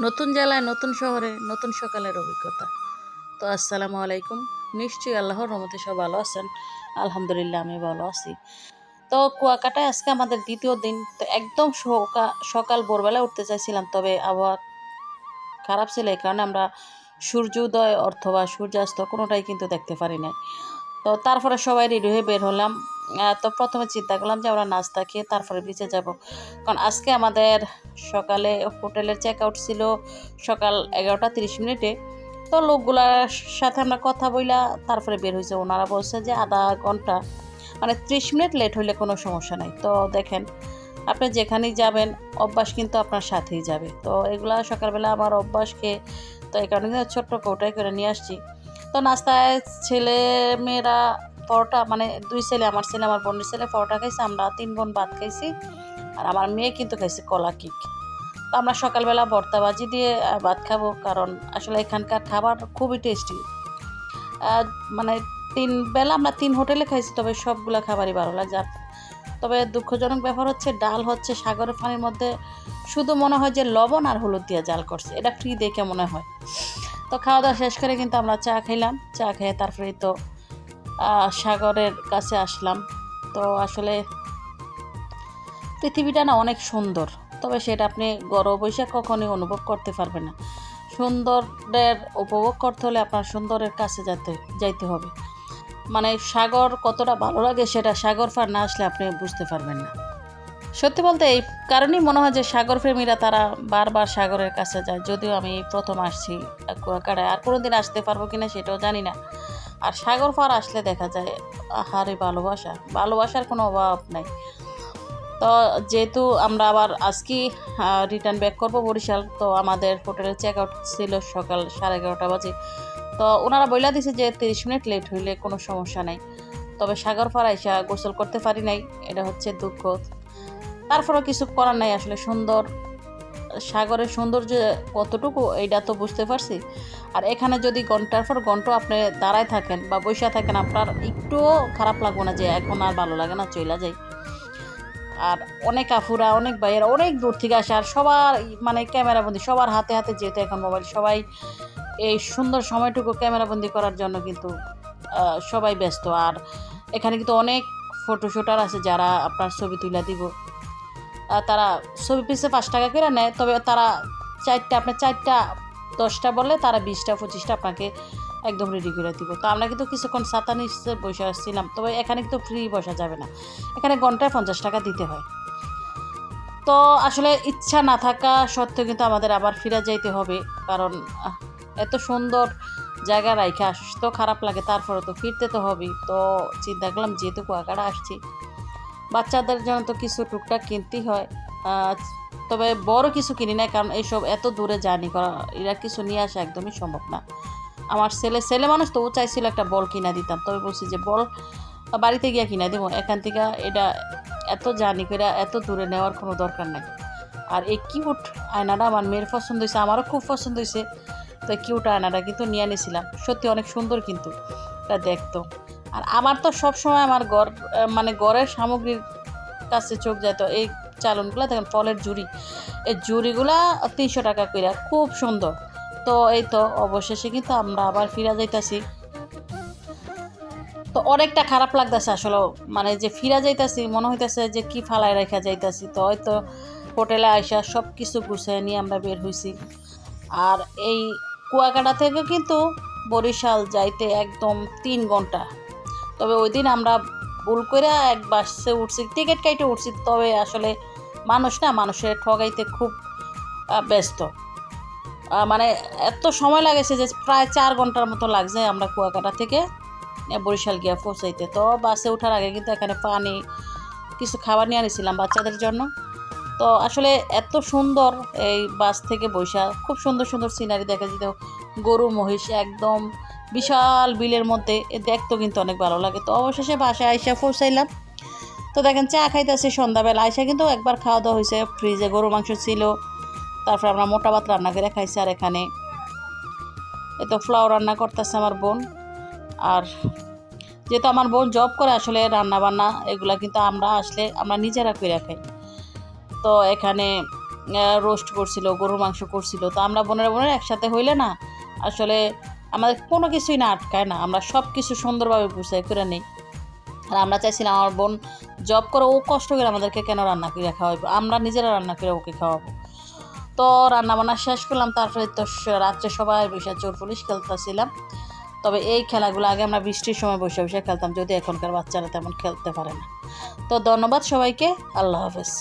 নতুন জেলায় নতুন শহরে নতুন সকালের অভিজ্ঞতা। তো আসসালামু আলাইকুম। নিশ্চয়ই আল্লাহর রহমতে সব ভালো আছেন। আলহামদুলিল্লাহ আমি ভালো আছি। তো কুয়াকাটায় আজকে আমাদের দ্বিতীয় দিন। তো একদম সকাল ভোরবেলা উঠতে চাইছিলাম, তবে আবহাওয়া খারাপ ছিল, এই কারণে আমরা সূর্যোদয় অথবা সূর্যাস্ত কোনোটাই কিন্তু দেখতে পারি নাই। তো তারপরে সবাই রেডি হয়ে বের হলাম। তো প্রথমে চিন্তা করলাম যে আমরা নাস্তা খেয়ে তারপরে বিচে যাব, কারণ আজকে আমাদের সকালে হোটেলের চেক আউট ছিল সকাল 11টা 30 মিনিটে। তো লোকগুলার সাথে আমরা কথা বইলা তারপরে বের হয়েছে। ওনারা বলছে যে আধা ঘন্টা মানে 30 মিনিট লেট হইলে কোনো সমস্যা নাই। তো দেখেন, আপনি যেখানেই যাবেন অভ্যাস কিন্তু আপনার সাথেই যাবে। তো এগুলা সকালবেলা আমার অভ্যাসকে, তো এই কারণে ছোট্ট কৌটাই করে নিয়ে আসছি। তো নাস্তায় ছেলে মেয়েরা পরোটা, মানে দুই ছেলে, আমার ছেলে আমার বোনের ছেলে পরোটা খাইছে, আমরা 3 বোন ভাত খাইছি, আর আমার মেয়ে কিন্তু খাইছে কলা কেক। তো আমরা সকালবেলা ভর্তা ভাজি দিয়ে ভাত খাবো, কারণ আসলে এখানকার খাবার খুবই টেস্টি। মানে 3 বেলা আমরা 3 হোটেলে খাইছি, তবে সবগুলা খাবারই ভালো লাগে। তবে দুঃখজনক ব্যাপার হচ্ছে ডাল হচ্ছে সাগরের পানির মধ্যে, শুধু মনে হয় যে লবণ আর হলুদ দিয়ে জাল করছে, এটা ফ্রি দেখে মনে হয়। তো খাওয়া দাওয়া শেষ করে কিন্তু আমরা চা খেলাম, চা খেয়ে তারপরে তো সাগরের কাছে আসলাম। তো আসলে পৃথিবীটা না অনেক সুন্দর, তবে সেটা আপনি গড় বৈশাখ কখনোই অনুভব করতে পারবেন না। সুন্দরের উপভোগ করতে হলে আপনার সুন্দরের কাছে যাইতে হবে। মানে সাগর কতটা ভালো লাগে সেটা সাগর পার না আসলে আপনি বুঝতে পারবেন না। সত্যি বলতে এই কারণেই মনে হয় যে সাগর প্রেমীরা তারা বারবার সাগরের কাছে যায়। যদিও আমি প্রথম আসছি কুয়াকাটায়, আর কোনোদিন আসতে পারবো কিনা সেটাও জানি না। আর সাগর পার আসলে দেখা যায় আহারে ভালোবাসার কোনো অভাব নাই। তো যেহেতু আমরা আবার আজকে রিটার্ন ব্যাক করবো বরিশাল, তো আমাদের হোটেলের চেক আউট ছিল সকাল 11:30 বাজে। তো ওনারা বইলা দিছে যে 30 মিনিট লেট হইলে কোনো সমস্যা নাই, তবে সাগর পাড় আইসা গোসল করতে পারি নাই, এটা হচ্ছে দুঃখ। তারপরেও কিছু করার নাই। আসলে সাগরের সৌন্দর্য কতটুকু এইটা তো বুঝতে পারছি। আর এখানে যদি ঘন্টার পর ঘন্টা আপনি দাঁড়ায় থাকেন বা বসে থাকেন, আপনার একটুও খারাপ লাগবে না যে এখন আর ভালো লাগে না, চইলা যাই। আর অনেক আফুরা, অনেক ভাইয়েরা অনেক দূর থেকে আসে, আর সবার মানে ক্যামেরাবন্দি, সবার হাতে হাতে যেহেতু এখন মোবাইল, সবাই এই সুন্দর সময়টুকু ক্যামেরাবন্দি করার জন্য কিন্তু সবাই ব্যস্ত। আর এখানে কিন্তু অনেক ফটোশুটার আছে যারা আপনার ছবি তুলে দিব। তারা ছবি পিছে 5 টাকা করে নেয়, তবে তারা আপনি 4টা 10টা বললে তারা 20টা 25টা আপনাকে একদম রেডি করে দিব। তো আমরা কিন্তু কিছুক্ষণ ছাতা নিচে বসে আসছিলাম, তবে এখানে কিন্তু ফ্রি বসা যাবে না, এখানে ঘন্টায় 50 টাকা দিতে হয়। তো আসলে ইচ্ছা না থাকা সত্ত্বেও কিন্তু আমাদের আবার ফিরে যাইতে হবে, কারণ এত সুন্দর জায়গা রাইখা তো খারাপ লাগে, তারপরে তো ফিরতে তো হবেই। তো চিন্তা করলাম যেহেতু কুয়াকাটা আসছি, বাচ্চাদের জন্য তো কিছু টুকটাক কিনতেই হয়। তবে বড় কিছু কিনি না, কারণ এইসব এত দূরে জার্নি করা, এরা কিছু নিয়ে আসা একদমই সম্ভব না। আমার ছেলে মানুষ তো, ও চাইছিল একটা বল কিনা দিতাম, তবে বলছি যে বল বাড়িতে গিয়ে কিনা দিব, এখান থেকে এটা এত জার্নি করে এত দূরে নেওয়ার কোনো দরকার নাই। আর এই কিউট আয়নাটা আমার মেয়ের পছন্দ হয়েছে, আমারও খুব পছন্দ হয়েছে। তো কিউট আয়নাটা কিন্তু নিয়ে নিয়েছিলাম, সত্যি অনেক সুন্দর কিন্তু এটা দেখতো। আর আমার তো সবসময় আমার মানে ঘরের সামগ্রীর কাছে চোখ যায়। তো এই চালনগুলো দেখেন, ফলের জুড়ি, এই জুড়িগুলা 300 টাকা করে, খুব সুন্দর। তো এই তো অবশেষে কিন্তু আমরা আবার ফিরা যাইতাছি। তো অনেকটা খারাপ লাগতেছে আসলে, মানে যে ফিরা যাইতাছি মনে হইতেছে যে কি ফালায় রেখা যাইতাছি। তো হয়তো হোটেলে আইসা সব কিছু গুছিয়ে নিয়ে আমরা বের হয়েছি। আর এই কুয়াকাটা থেকে কিন্তু বরিশাল যাইতে একদম 3 ঘন্টা। তবে ওই দিন আমরা ভুল করে এক বাসে উঠছি, টিকিট কাইটে উঠছি, তবে আসলে মানুষের ঠগাইতে খুব ব্যস্ত। মানে এত সময় লাগেছে যে প্রায় 4 ঘন্টার মতো লাগছে আমরা কুয়াকাটা থেকে বরিশাল গিয়া পৌঁছাইতে। তো বাসে ওঠার আগে কিন্তু এখানে পানি, কিছু খাবার নিয়ে আনিছিলাম বাচ্চাদের জন্য। তো আসলে এত সুন্দর, এই বাস থেকে বৈশা খুব সুন্দর সুন্দর সিনারি দেখা যেত, গরু মহিষ একদম বিশাল বিলের মধ্যে, দেখতো কিন্তু অনেক ভালো লাগে। তো অবশেষে বাসায় আইসা পৌঁছাইলাম। তো দেখেন চা খাইতেছি সন্ধ্যাবেলা আইসা, কিন্তু একবার খাওয়া দাওয়া হয়েছে, ফ্রিজে গরু মাংস ছিল, তারপর আমরা মোটা ভাত রান্না করে খাইছি। আর এখানে এই তো ফ্লাও রান্না করতেছে আমার বোন। আর যেহেতু আমার বোন জব করে, আসলে রান্না বান্না এগুলা কিন্তু আমরা আসলে আমরা নিজেরা করে খাই। তো এখানে রোস্ট করছিল, গরুর মাংস করছিল। তো আমরা বোনেরা একসাথে হইলে না আসলে আমাদের কোনো কিছুই না আটকায় না, আমরা সব কিছু সুন্দরভাবে গুছাই করে নিই। আর আমরা চাইছিলাম আমার বোন জব করে, ও কষ্ট করে আমাদেরকে কেন রান্না করে খাওয়াবো, আমরা নিজেরা রান্না করে ওকে খাওয়াবো। তো রান্নাবান্না শেষ করলাম, তারপরে তো রাত্রে সবাই বসে চোর পুলিশ খেলতেছিলাম। তবে এই খেলাগুলো আগে আমরা বৃষ্টির সময় বসে বসে খেলতাম, যদি এখনকার বাচ্চারা তেমন খেলতে পারে না। তো ধন্যবাদ সবাইকে, আল্লাহ হাফেজ।